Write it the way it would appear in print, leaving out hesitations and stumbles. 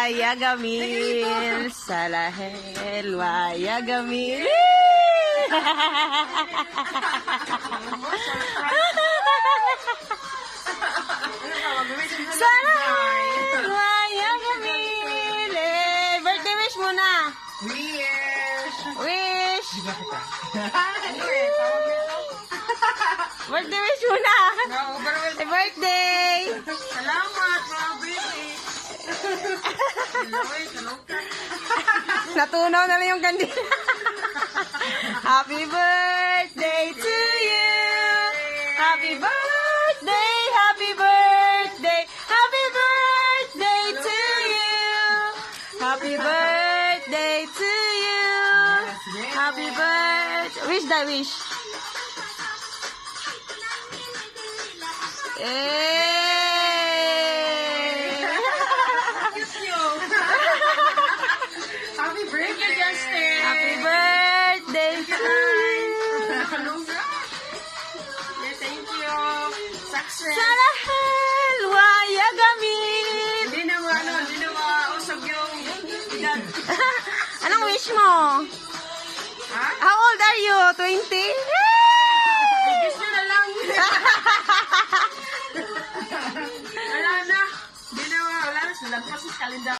Yagamil. Salahel wa Yagamil. Salahel wa Yagamil. Birthday wish muna. Wish. Birthday wish muna. Happy birthday. Salamat, mga baby. Natunaw na lang yung kandila. Happy birthday to you. Happy birthday, happy birthday, happy birthday to you. Happy birthday to you. Happy birthday. Wish that wish. Happy birthday, Justin. Happy birthday to you. Yeah, thank you. Success. Salahel wa Yagamil. Hindi na mausap yung edad. Anong wish mo? Ha? How old are you? 20? Gusto na lang. Wala na. Wala na. Lampas sa kalenda.